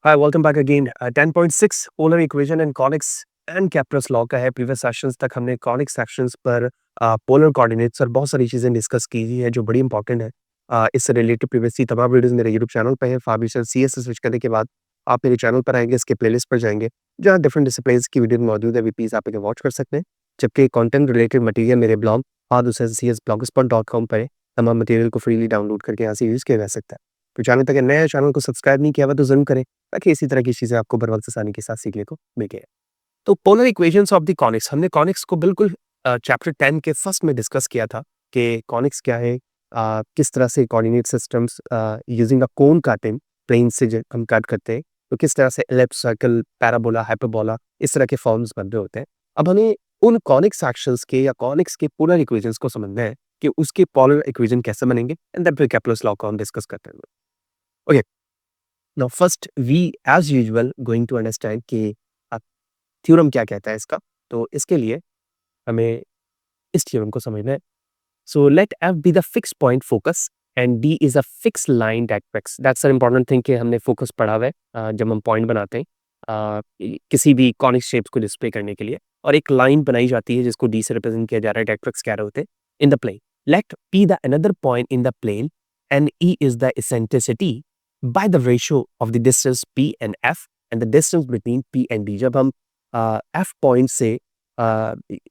Hi welcome back again 10.6 polar equation and conics and Kepler's law का है। Previous sessions तक हमने conic sections पर पोलर कोऑर्डिनेट्स और बहुत सारी चीज़ें डिस्कस की हुई है जो बड़ी इंपॉर्टेंट है। इससे रिलेटेड प्रीवियसली तमाम वीडियोस मेरे यूट्यूब चैनल पे है। फाबिशन सीएस से स्विच करने के बाद आप मेरे चैनल पर आएंगे, इसके प्लेलिस्ट पर जाएंगे जहाँ डिफरेंट डिसिप्लिन्स की वीडियो मौजूद है। वीपीज आप इन्हें वॉच कर सकते हैं, जबकि कंटेंट रिलेटेड मटेरियल मेरे ब्लॉग fadussiyesblogspot.com पर है। तमाम मटेरियल को फ्रीली डाउनलोड करके यहाँ से यूज़ किया जा सकता है। तो चैनल तक नया चैनल को सब्सक्राइब नहीं किया हुआ तो जरूर करें, ताकि इसी तरह की चीज़ें आपको बर वक़्त आसानी के साथ सीखने को मिले। तो polar equations of the conics, हमने कॉनिक्स को बिल्कुल चैप्टर 10 के फर्स्ट में डिस्कस किया था कि कॉनिक्स क्या है, किस तरह से coordinate systems using a cone cutting plane से जब हम कट करते हैं तो किस तरह से एलिप्स, सर्कल, पैराबोला, हाइपरबोला इस तरह के फॉर्म्स बन रहे होते हैं। अब हमें उन कॉनिक सेक्शंस के या कॉनिक्स के पोलर इक्वेशंस को समझना है कि उसके पोलर इक्वेशन कैसे बनेंगे, एंड देन फिर केप्लर्स लॉ को हम डिस्कस करते हैं। Okay, now first we as usual going to understand कि थ्योरम क्या कहता है इसका। तो इसके लिए हमें इस थ्योरम को समझना है। So let F be the fix point focus and D is a fix line that fix, that's an important thing कि हमने फोकस पढ़ा हुआ है जब हम पॉइंट बनाते हैं किसी भी कॉनिक शेप्स को डिस्प्ले करने के लिए, और एक लाइन बनाई जाती है जिसको डी से रिप्रेजेंट किया जा रहा है, डायरेक्ट्रिक्स कह रहे होते हैं in the plane. Let P the another point in the plane and E is the eccentricity by the ratio of the distance P and F and the distance between P and D. जब हम F point से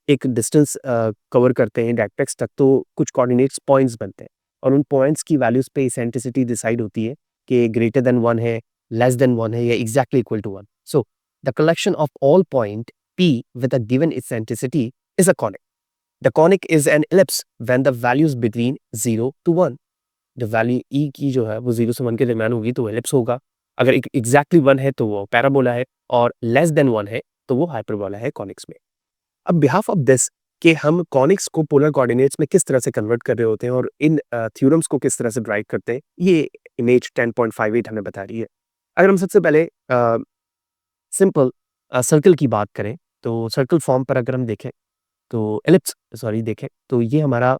एक distance cover करते हैं directrix तक, तो कुछ coordinates points बनते हैं और उन पॉइंट्स की वैल्यूज पे इसेंट्रिसिटी डिसाइड होती है कि ग्रेटर देन 1 है, लेस देन 1 है या exactly equal to 1। So the collection of all point P with a given eccentricity is a conic. The conic is an ellipse when the values between 0 to 1. जो value E की जो है वो 0 से 1 के दरमियान होगी तो एलिप्स होगा। अगर एग्जैक्टली 1 है तो वो पैराबोला है, और लेस देन 1 है तो वो हाइपरबोला है कॉनिक्स में। अब बिहाफ ऑफ दिस कि हम कॉनिक्स को पोलर कोऑर्डिनेट्स में किस तरह से कन्वर्ट कर रहे होते हैं और इन थ्योरम्स को किस तरह से ड्राइव करते हैं, ये इमेज 10.58 हमें बता रही है। अगर हम सबसे पहले सिंपल सर्कल की बात करें, तो सर्कल फॉर्म पर अगर हम देखें तो एलिप्स सॉरी देखें तो ये हमारा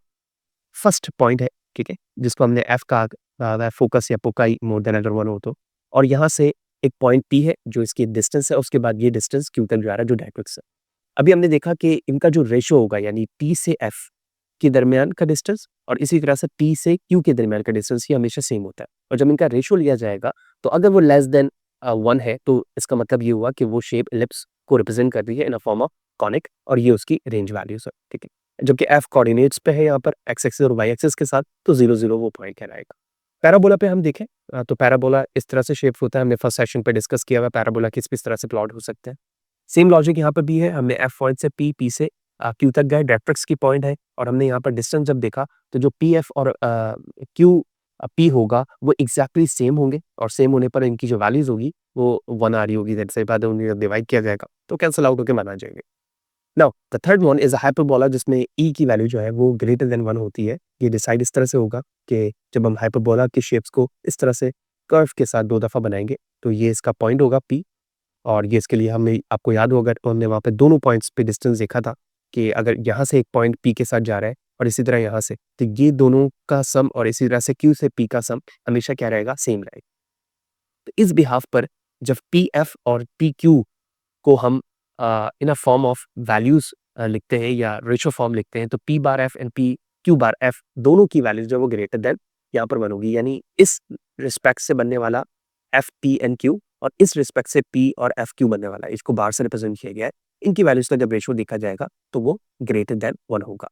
फर्स्ट पॉइंट है, ठीक है, जिसको हमने एफ का फोकस या पोकाई मोर देन अदर वन हो तो, और यहाँ से एक पॉइंट पी है जो इसकी डिस्टेंस है, उसके बाद ये डिस्टेंस क्यू तक जा रहा है जो डायरेक्ट्रिक्स है। अभी हमने देखा कि इनका जो रेशियो होगा यानी P से F के दरमियान का डिस्टेंस और इसी तरह से P से Q के दरमियान का डिस्टेंस ये हमेशा सेम होता है, और जब इनका रेशियो लिया जाएगा तो अगर वो लेस देन 1 है तो इसका मतलब ये हुआ कि वो शेप एलिप्स को रिप्रेजेंट कर रही है इन अ फॉर्म ऑफ कॉनिक, और ये उसकी रेंज वैल्यूज है, ठीक है। जबकि F कोऑर्डिनेट्स पे है यहाँ पर एक्स एक्सिस और वाई एक्सिस के साथ, तो 0 0 वो पॉइंट कहलाएगा। पैराबोला पे हम देखें तो पैराबोला इस तरह से शेप होता है, हमने फर्स्ट सेशन पे डिस्कस किया हुआ पैराबोला किस तरह से प्लॉट हो सकते हैं। सेम लॉजिक यहाँ पर भी है, हमने एफ पॉइंट से पी से क्यू तक गए, डायरेक्ट्रिक्स की पॉइंट है, और हमने यहाँ पर डिस्टेंस जब देखा तो जो पी एफ और क्यू पी होगा वो एग्जैक्टली सेम होंगे, और सेम होने पर इनकी जो वैल्यूज होगी वो 1 आ रही होगी, दैट से बाद उन्हें डिवाइड किया जाएगा तो कैंसिल आउट होकर वन आ जाएंगे। Now the third one is a hyperbola, जिसमें ई की वैल्यू जो है वो ग्रेटर देन 1 होती है। ये डिसाइड इस तरह से होगा कि जब हम हाइपरबोला की शेप्स को इस तरह से कर्व के साथ 2 दफ़ा बनाएंगे तो ये इसका पॉइंट होगा पी, और ये इसके लिए हमने आपको याद होगा हमने वहाँ पे दोनों पॉइंट्स पे डिस्टेंस देखा था कि अगर यहाँ से एक पॉइंट पी के साथ जा रहा है और इसी तरह यहाँ से, तो ये दोनों का सम और इसी तरह से क्यू से पी का सम हमेशा क्या रहेगा, सेम रहेगा। तो इस बिहाफ पर जब पी एफ और पी क्यू को हम इन अ फॉर्म ऑफ वैल्यूज लिखते हैं या रेशो फॉर्म लिखते हैं, तो P bar F and P Q bar F दोनों की वैल्यूज जो वो ग्रेटर देन यहाँ पर बनोगी, यानी इस रिस्पेक्ट से बनने वाला एफ पी एंड क्यू और इस रिस्पेक्ट से पी और एफ क्यू बनने वाला है, इसको बार से रिप्रेजेंट किया गया है। इनकी वैल्यूज का जब रेशो देखा जाएगा तो वो ग्रेटर देन 1 होगा।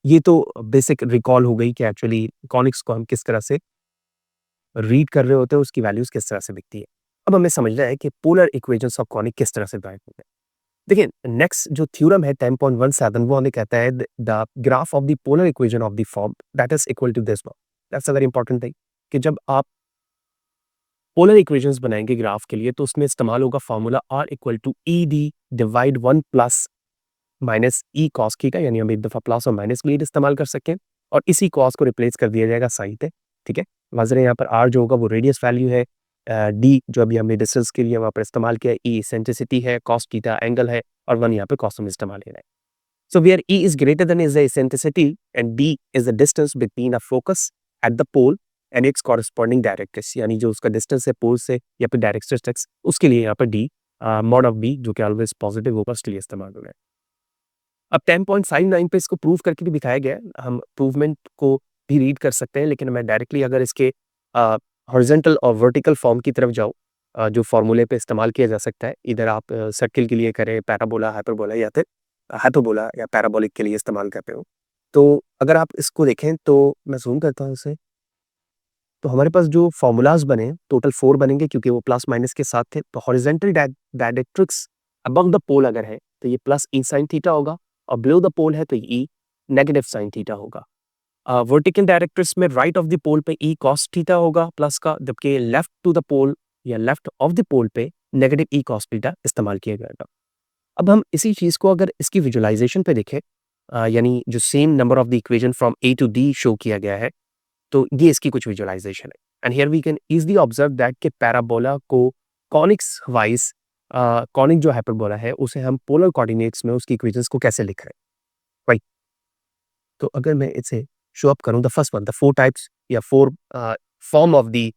ये तो बेसिक रिकॉल हो गई कि एक्चुअली कॉनिक्स को हम किस तरह से रीड कर रहे होते हैं, उसकी वैल्यूज किस तरह से दिखती है। अब हमें समझना है कि पोलर इक्वेशंस ऑफ कॉनिक किस तरह से ड्राइव होते हैं। देखिए, नेक्स्ट जो थ्योरम है 10.17 वो हमें कहता है the graph of the polar equation of the form that is equal to this one. That's a very important thing कि जब आप पोलर इक्वेशंस बनाएंगे ग्राफ के लिए तो उसमें इस्तेमाल होगा formula R equal to E D divide 1 plus minus E cos theta, यानी हम एक दफा प्लस और माइनस के लिए इस्तेमाल कर सकें, और इसी कॉस को रिप्लेस कर दिया जाएगा साइन पे, ठीक है। वजह यहाँ पर R जो होगा वो रेडियस वैल्यू है, डी जो अभी हमने डिस्टेंस के लिए वहाँ पर इस्तेमाल किया, ई इसेंट्रिसिटी है, कॉस थीटा एंगल है, और 1 यहाँ पे कॉस में इस्तेमाल है। So where E is greater than is the eccentricity and D is the distance between a focus at the pole and it's corresponding directrix, यानी जो उसका डिस्टेंस है पोल से या फिर डायरेक्ट्रिक्स तक, उसके लिए यहाँ पर डी मॉड ऑफ बी जो कि ऑलवेज पॉजिटिव होगा उसके लिए इस्तेमाल हो रहा है। अब 10.59 पे इसको प्रूव करके भी दिखाया गया है। हम प्रूवमेंट को भी रीड कर सकते हैं, लेकिन मैं डायरेक्टली अगर इसके हॉरिजॉन्टल और वर्टिकल फॉर्म की तरफ जाऊँ, जो फॉर्मूले पे इस्तेमाल किया जा सकता है, इधर आप सर्किल के लिए करें, पैराबोला, हाइपरबोला या फिर हाइपरबोला या पैराबोलिक के लिए इस्तेमाल कर रहे हो। तो अगर आप इसको देखें तो मैं ज़ूम करता हूँ इसे, तो हमारे पास जो फॉर्मूलाज़ बने टोटल 4 बनेंगे क्योंकि वो प्लस माइनस के साथ थे। तो हॉरिजॉन्टल डायरेक्ट्रिक्स अबव द पोल अगर है तो ये प्लस ई साइन थीटा होगा, और बिलो द पोल है तो ई नेगेटिव साइन थीटा होगा। वर्टिकल डायरेक्ट्रिक्स में राइट ऑफ द पोल पे ई कॉस थीटा होगा प्लस का, जबकि लेफ्ट टू द पोल या लेफ्ट ऑफ द पोल पे नेगेटिव ई कॉस थीटा इस्तेमाल किया जाएगा। अब हम इसी चीज़ को अगर इसकी विजुअलाइजेशन पे देखें, यानी जो same number of the equation from A to D show किया गया है, तो ये इसकी कुछ विजुअलाइजेशन है। And here we can easily observe that कि पैराबोला को कॉनिक्स वाइज, कॉनिक जो हाइपरबोला है उसे हम पोलर कोऑर्डिनेट्स में उसकी इक्वेशंस को कैसे लिख रहे हैं, राइट। तो अगर मैं इसे शो अप करूं, the first one, the four types या four form of the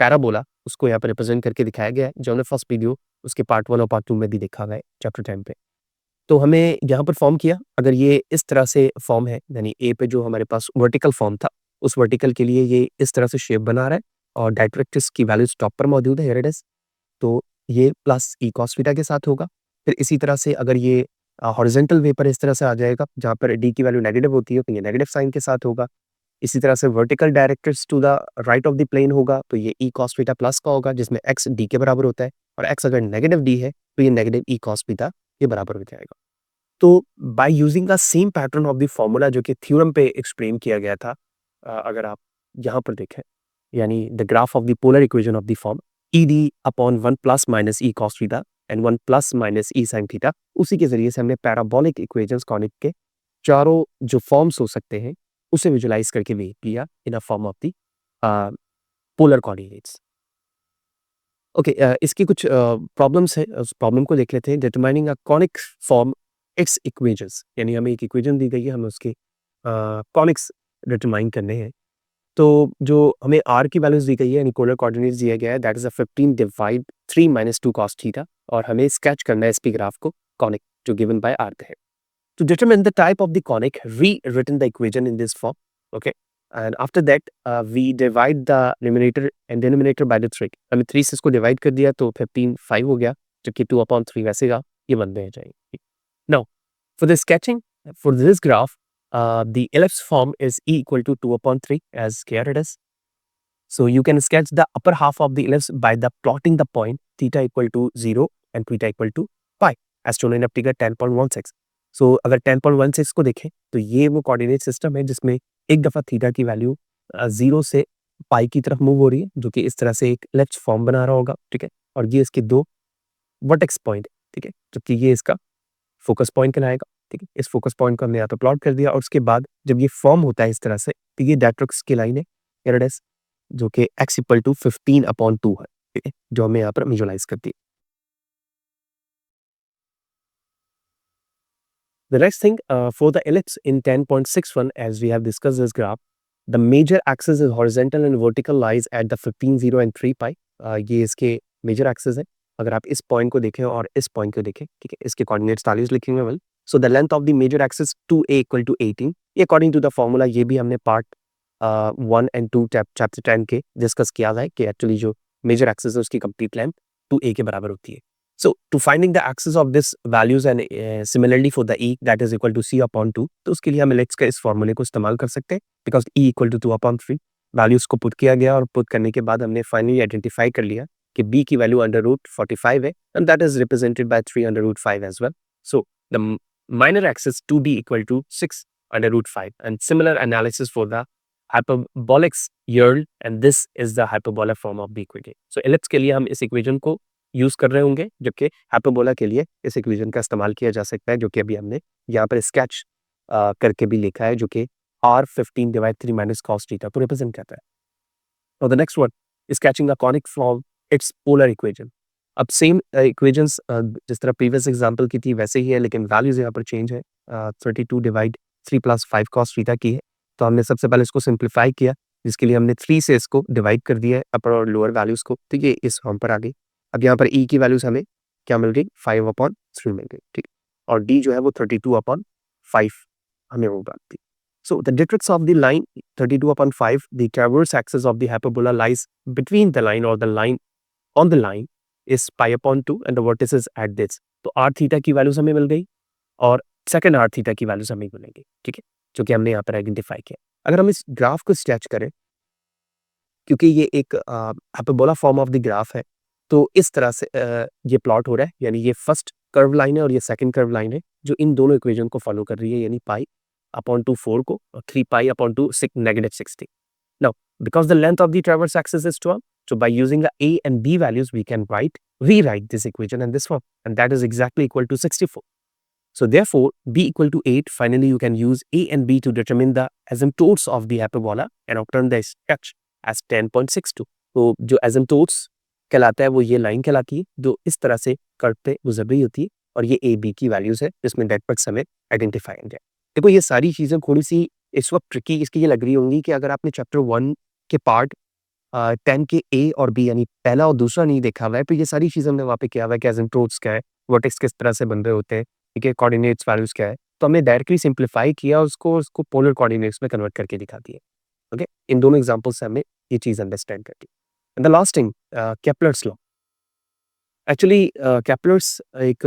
parabola, उसको यहाँ पर रिप्रेजेंट करके दिखाया गया है, जो हमने फर्स्ट वीडियो उसके पार्ट 1 और पार्ट 2 में भी देखा हुआ है चैप्टर 10 पे। तो हमें यहाँ पर फॉर्म किया, अगर ये इस तरह से फॉर्म है, यानी ए पे जो हमारे पास वर्टिकल फॉर्म था, उस वर्टिकल के लिए ये इस तरह से शेप बना रहा है और डायरेक्ट्रिक्स की वैल्यूज टॉप पर मौजूद है, हियर इट इज। तो ये प्लस ई कॉस थीटा के साथ होगा। फिर इसी तरह से अगर ये हॉरिजॉन्टल वे पर इस तरह से आ जाएगा जहाँ पर डी की वैल्यू नेगेटिव होती है, तो ये नेगेटिव साइन के साथ होगा। इसी तरह से vertical directrix to the right of the plane होगा, तो ये ई कॉस थीटा प्लस का होगा, जिसमें एक्स डी के बराबर होता है, और एक्स अगर नेगेटिव डी है तो ये नेगेटिव ई कॉस थीटा के बराबर हो जाएगा। तो by using the same pattern of the formula जो कि थ्योरम पे एक्सप्लेन किया गया था, अगर आप यहाँ पर देखें, यानी the graph of the polar equation of the form E D upon 1 plus minus E cos theta and 1 plus minus E sine theta, उसी के जरिए से हमने पैराबोलिक इक्वेशंस कॉनिक के चारों जो फॉर्म्स हो सकते हैं उसे विजुलाइज करके भी किया in a form of the polar coordinates. Okay, इसकी कुछ प्रॉब्लम्स है, उस प्रॉब्लम को देख लेते हैं। Determining a conic form it's equations, यानी हमें एक इक्वेशन दी गई है, हमें उसके कॉनिक्स डिटरमाइन करने हैं। तो जो हमें आर की वैल्यूज दी गई है, यानी पोलर कोऑर्डिनेट्स दिया गया है, that is a 15 divide 3 minus 2 cos theta, और हमें स्केच करना है इस पी ग्राफ को, कॉनिक जो गिवन बाय आर है। To determine the type of the conic, rewritten the equation in this form. Okay, and after that we divide the numerator and denominator by the 3. हमने 3 से इसको divide कर दिया तो 15 5 हो गया, जबकि 2/3 वैसे का ये बन रह जाएंगे। Now for the sketching for this graph, the ellipse form is E equal to 2/3 as here it is. So you can sketch the upper half of the ellipse by the plotting the point theta equal to 0 and theta equal to pi as shown in figure 10.16. सो अगर 10.16 को देखें तो ये वो coordinate system है जिसमें एक दफ़ा थीटा की वैल्यू 0 से पाई की तरफ मूव हो रही है, जो कि इस तरह से एक एलिप्स फॉर्म बना रहा होगा, ठीक है। और ये इसके 2 वर्टेक्स पॉइंट है, ठीक है, जबकि ये इसका फोकस पॉइंट कहलाएगा, ठीक है। इस फोकस पॉइंट को हमने यहाँ पे प्लॉट कर दिया, और उसके बाद जब ये फॉर्म होता है इस तरह से, तो ये डायरेक्ट्रिक्स की लाइन है, here it is, जो कि x इक्वल टू 15/2 है, ठीक है, जो हमें यहाँ पर विजुअलाइज करती है। The next thing, for the ellipse in 10.61, as we have discussed this graph, the major axis is horizontal and vertical lies at the 15, 0 and 3 pi. ये इसके मेजर एक्सेस है। अगर आप इस पॉइंट को देखें और इस पॉइंट को देखें, ठीक है, इसके कोऑर्डिनेट्स 43 लिखेंगे well. So the length of the major axis 2a equal to 18, ये अकॉर्डिंग टू द फॉर्मूला, ये भी हमने पार्ट 1 एंड 2 चैप्टर 10 के डिस्कस किया है कि एक्चुअली जो मेजर एक्सेस है उसकी कंप्लीट लेंथ 2a के बराबर होती है। So to finding the axis of this values and similarly for the e that is equal to c/2, तो उसके लिए हम ellipse का इस फॉर्मूले को इस्तेमाल कर सकते हैं, because e equal to 2/3 values को पुट किया गया, और पुट करने के बाद हमने फाइनली आइडेंटिफाई कर लिया कि b की वैल्यू √45 है, and that is represented by 3/5 as well. So the minor axis 2b equal to 6/5, and similar analysis for the hyperbolic yield, and this is the hyperbola form of the equation. So ellipse के लिए हम इस equation को use कर रहे होंगे, जबकि hyperbola के लिए इस इक्वेशन का इस्तेमाल किया जा सकता है, जो कि अभी हमने यहाँ पर स्केच करके भी लिखा है, जो कि r15 divide 3 minus cos theta को रिप्रेजेंट करता है। और the next one, sketching a conic form it's polar equation. अब सेम इक्वेशंस जिस तरह प्रीवियस एग्जांपल की थी वैसे ही है, लेकिन वैल्यूज यहाँ पर चेंज है। 32 डिवाइड 3 प्लस 5 cos थीटा की है, तो हमने सबसे पहले इसको सिंप्लीफाई किया, जिसके लिए हमने 3 से इसको डिवाइड कर दिया है अपर और लोअर वैल्यूज़ को, ठीक है? इस फॉर्म पर आ गई। अब यहाँ पर ई की वैल्यूज़ हमें क्या मिल गई? 5/3 मिल गई, ठीक है? और डी जो है वो 32/5 हमें वो बात थी। So the directrix of the line 32/5, the transverse axis of the hyperbola lies between the line or the line on the line is pi/2 and the vertices at this. तो r थीटा की values हमें मिल गई और second r theta की values हमें मिलेंगी, ठीक है? जो कि हमने यहाँ पर आइडेंटिफाई किया। अगर हम इस ग्राफ को स्केच करें, क्योंकि ये एक hyperbola form of the graph है, तो इस तरह से ये प्लॉट हो रहा है, यानी ये फर्स्ट कर्व लाइन है और ये सेकंड कर्व लाइन है, जो इन दोनों इक्वेशन को फॉलो कर रही है, यानी पाई/2 4 को और 3 पाई/2 -60. Now, because the length of the transverse axis is 12, so by using the a and b values, we can rewrite this equation in this form, and that is exactly equal to 64. So therefore, b equal to 8. Finally, you can use a and b to determine the asymptotes of the hyperbola and obtain the sketch as 10.62. तो जो asymptotes कहलाता है वो ये line कहलाती है जो इस तरह से कर्व पे गुजर रही होती है, और ये ए बी की वैल्यूज है जिसमें डेप्थ हमें आइडेंटिफाई है। देखो ये सारी चीजें थोड़ी सी इस वक्त ट्रिकी इसकी ये लग रही होंगी कि अगर आपने चैप्टर 1 के पार्ट 10 के ए और बी यानी पहला और दूसरा नहीं देखा हुआ है, तो ये सारी चीजें हमने वहाँ पे किया हुआ है कि एसिम्प्टोट्स क्या है, वर्टेक्स किस तरह से बन रहे होते हैं, ठीक है, कोऑर्डिनेट्स वैल्यूज क्या है, तो हमने डायरेक्टली सिंप्लीफाई किया उसको उसको पोलर कोऑर्डिनेट्स में कन्वर्ट करके दिखा दिया। ओके, इन दोनों एग्जांपल्स से हमें ये चीज अंडरस्टैंड करती है। And the last thing, Kepler's law. Actually Kepler's एक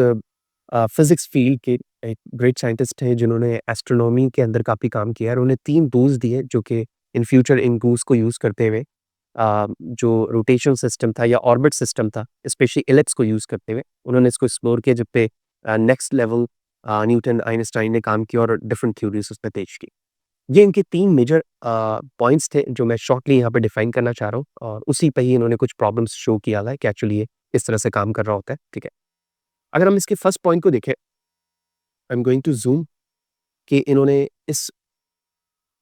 फिजिक्स फील्ड के एक ग्रेट साइंटिस्ट हैं जिन्होंने एस्ट्रोनॉमी के अंदर काफ़ी काम किया है, और उन्हें 3 रूल्स दिए जो कि इन फ्यूचर इन रूल्स को यूज़ करते हुए जो रोटेशन सिस्टम था या ऑर्बिट सिस्टम था, स्पेशली इलिप्स को यूज़ करते हुए उन्होंने इसको एक्सप्लोर किया, जब पे नेक्स्ट लेवल न्यूटन आइंस्टाइन ने काम किया और डिफरेंट थ्योरीज उस पे पेश की। ये इनके 3 मेजर पॉइंट्स थे जो मैं शॉर्टली यहाँ पे डिफाइन करना चाह रहा हूँ, और उसी पे ही इन्होंने कुछ प्रॉब्लम्स शो किया है कि एक्चुअली ये इस तरह से काम कर रहा होता है, ठीक है? अगर हम इसके फर्स्ट पॉइंट को देखें, I am going to zoom, कि इन्होंने इस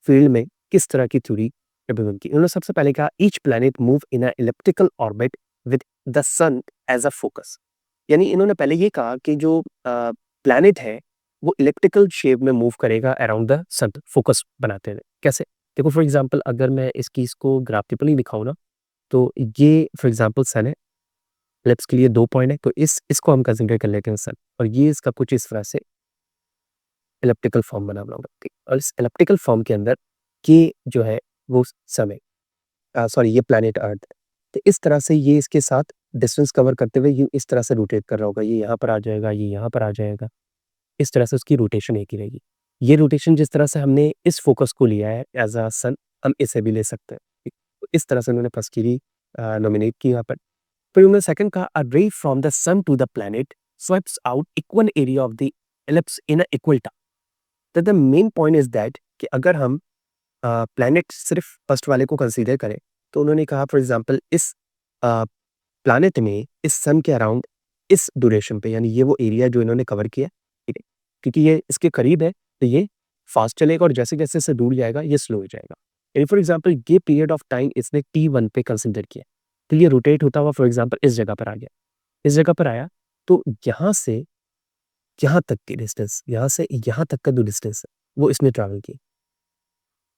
फील्ड में किस तरह की थ्योरी रिप्रेजेंट की। इन्होंने सबसे पहले कहा each planet move in a elliptical orbit with the sun as a focus. यानी इन्होंने पहले ये कहा कि जो प्लैनेट है वो इलिप्टिकल शेप में मूव करेगा अराउंड द सन, फोकस बनाते हुए। कैसे? देखो फॉर एग्जांपल अगर मैं इसको ग्राफिकली दिखाऊं ना, तो ये फॉर एग्जांपल सन है, इलिप्स के लिए 2 पॉइंट है, तो इसको हम कंसीडर कर लेते हैं सन, और ये इसका कुछ इस तरह से इलिप्टिकल फॉर्म बना हुआ है, और इस इलिप्टिकल फॉर्म के अंदर ये जो है वो समय सॉरी ये प्लैनेट अर्थ है। तो इस तरह से ये इसके साथ डिस्टेंस कवर करते हुए ये इस तरह से रोटेट कर रहा होगा, ये यहाँ पर आ जाएगा, ये यहाँ पर आ जाएगा, इस तरह से उसकी रोटेशन एक ही रहेगी। ये रोटेशन जिस तरह से हमने इस फोकस को लिया है एज अ सन, हम इसे भी ले सकते हैं, ठीक? तो इस तरह से उन्होंने फर्स्ट की नॉमिनेट की यहाँ पर। फिर उन्होंने सेकंड कहा a ray from the sun to the planet swipes out equal area of the ellipse in a equal time. तो the main point is that कि अगर हम प्लैनेट सिर्फ फर्स्ट वाले को कंसीडर करें, तो उन्होंने कहा फॉर एग्जांपल इस प्लैनेट में इस सन के अराउंड इस ड्यूरेशन पे, यानी ये वो एरिया जो इन्होंने कवर किया, ठीक है, क्योंकि ये इसके करीब है तो ये फास्ट चलेगा, और जैसे जैसे इससे दूर जाएगा ये स्लो हो जाएगा। यानी फॉर एग्जांपल ये पीरियड ऑफ टाइम इसने T1 पे कंसिडर किया, तो ये रोटेट होता हुआ फॉर एग्जांपल इस जगह पर आ गया, इस जगह पर आया, तो यहाँ से यहाँ तक की डिस्टेंस, यहाँ से यहाँ तक का जो डिस्टेंस है वो इसने ट्रैवल की।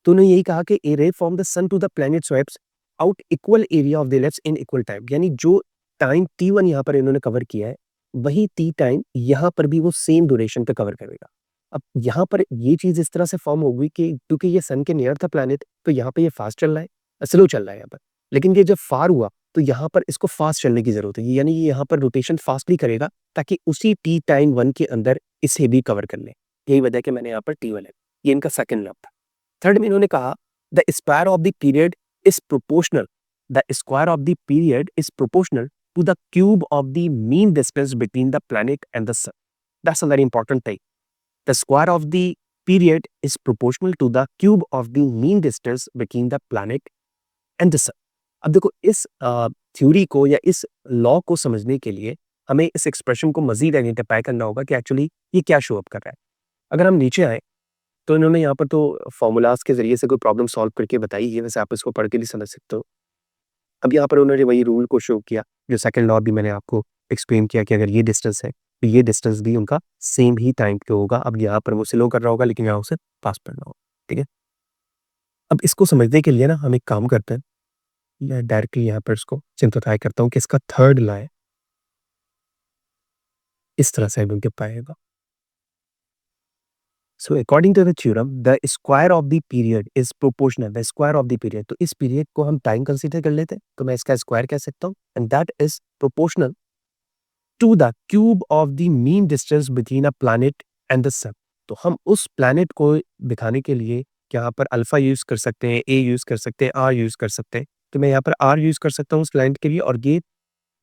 तो उन्होंने यही कहा कि a ray from the sun to the planet swipes out equal area of the ellipse in equal time, यानी जो टाइम T1 यहाँ पर इन्होंने कवर किया है, वही T टाइम यहाँ पर भी वो सेम ड्यूरेशन पे कवर करेगा। अब यहाँ पर ये चीज़ इस तरह से फॉर्म हो गई कि क्योंकि ये सन के नियर था प्लैनेट, तो यहाँ पे ये फास्ट चल रहा है, स्लो चल रहा है यहाँ पर। लेकिन ये जब फार हुआ, तो यहाँ पर इसको फास्ट चलने की ज़रूरत है, यानी ये यहाँ पर रोटेशन फास्टली करेगा ताकि उसी T टाइम 1 के अंदर इसे भी कवर कर ले। यही वजह है कि मैंने यहाँ पर T1 है। ये इनका सेकंड लॉ था। थर्ड में इन्होंने कहा the square of the period is proportional, the square of the period is proportional to the cube of the mean distance between the planet and the sun. That's a very important thing. The square of the period is proportional to the cube of the mean distance between the planet and the sun. अब देखो इस theory को या इस law को समझने के लिए हमें इस एक्सप्रेशन को मजीद आइडेंटिफाई करना होगा कि एक्चुअली ये क्या शो अप कर रहा है। अगर हम नीचे आए, तो इन्होंने यहाँ पर तो फ़ॉर्मूलाज़ के ज़रिए से कोई प्रॉब्लम सॉल्व करके बताई है, वैसे आप इसको पढ़ के भी समझ सकते हो। अब यहाँ पर उन्होंने वही रूल को शो किया, जो सेकंड लॉ भी मैंने आपको एक्सप्लेन किया कि अगर ये डिस्टेंस है, तो ये डिस्टेंस भी उनका सेम ही टाइम पे होगा। अब यहाँ पर वो स्लो कर रहा होगा, लेकिन यहाँ उसे फास्ट करना होगा, ठीक है? अब इसको समझने के लिए ना हम एक काम करते हैं, मैं डायरेक्टली यहाँ पर इसको सिम्प्लीफाई करता हूँ कि इसका थर्ड लॉ है, इस तरह से मिल के पाएगा। So according to the theorem the square of the period is proportional the square of the period, तो इस पीरियड को हम टाइम कंसीडर कर लेते हैं, तो मैं इसका स्क्वायर कह सकता हूँ and that is proportional to the cube of the mean distance between a planet and the sun. तो हम उस प्लैनेट को दिखाने के लिए यहाँ पर अल्फा यूज कर सकते हैं, ए यूज कर सकते हैं, आर यूज कर सकते हैं। तो मैं यहाँ पर आर यूज कर सकता हूँ उस प्लैनेट के लिए और ये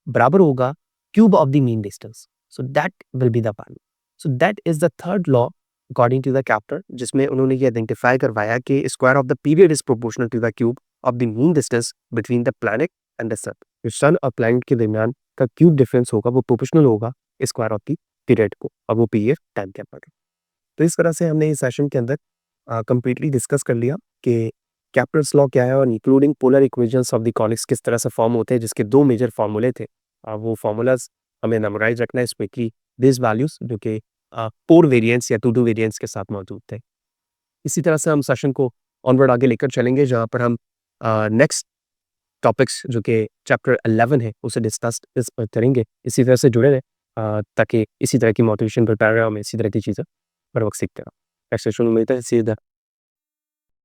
बराबर होगा cube of the mean distance. So that will be the value. So that is the third law according to the Kepler, जिसमें उन्होंने ये आइडेंटिफाई करवाया कि square of the period is proportional to the cube of the mean distance between the planet and the sun. जो sun और planet के दरमियान का क्यूब डिफरेंस होगा वो प्रोपोर्शनल होगा स्क्वायर ऑफ द पीरियड को, और वो पीरियड टाइम के अकॉर्डिंग। तो इस तरह से हमने इस सेशन के अंदर कंप्लीटली डिस्कस कर लिया कि कैप्टर्स लॉ क्या है और including polar equations of the conics किस तरह से फॉर्म होते हैं, जिसके दो मेजर फार्मूले थे। वो फार्मूलाज हमें मेमोराइज रखना है, स्पेशली दिस वैल्यूज जो कि पोर वेरिएंस या टू टू वेरिएंस के साथ मौजूद थे। इसी तरह से हम सेशन को ऑनवर्ड आगे लेकर चलेंगे, जहाँ पर हम नेक्स्ट टॉपिक्स जो कि चैप्टर 11 है उसे डिस्कस करेंगे। इसी तरह से जुड़े रहें ताकि इसी तरह की मोटिवेशन प्रिपेयर रहे, हमें इसी तरह की चीज़ें हर वक्त सीखते रहें। नेक्स्ट सेशन में मिलते हैं, सीधा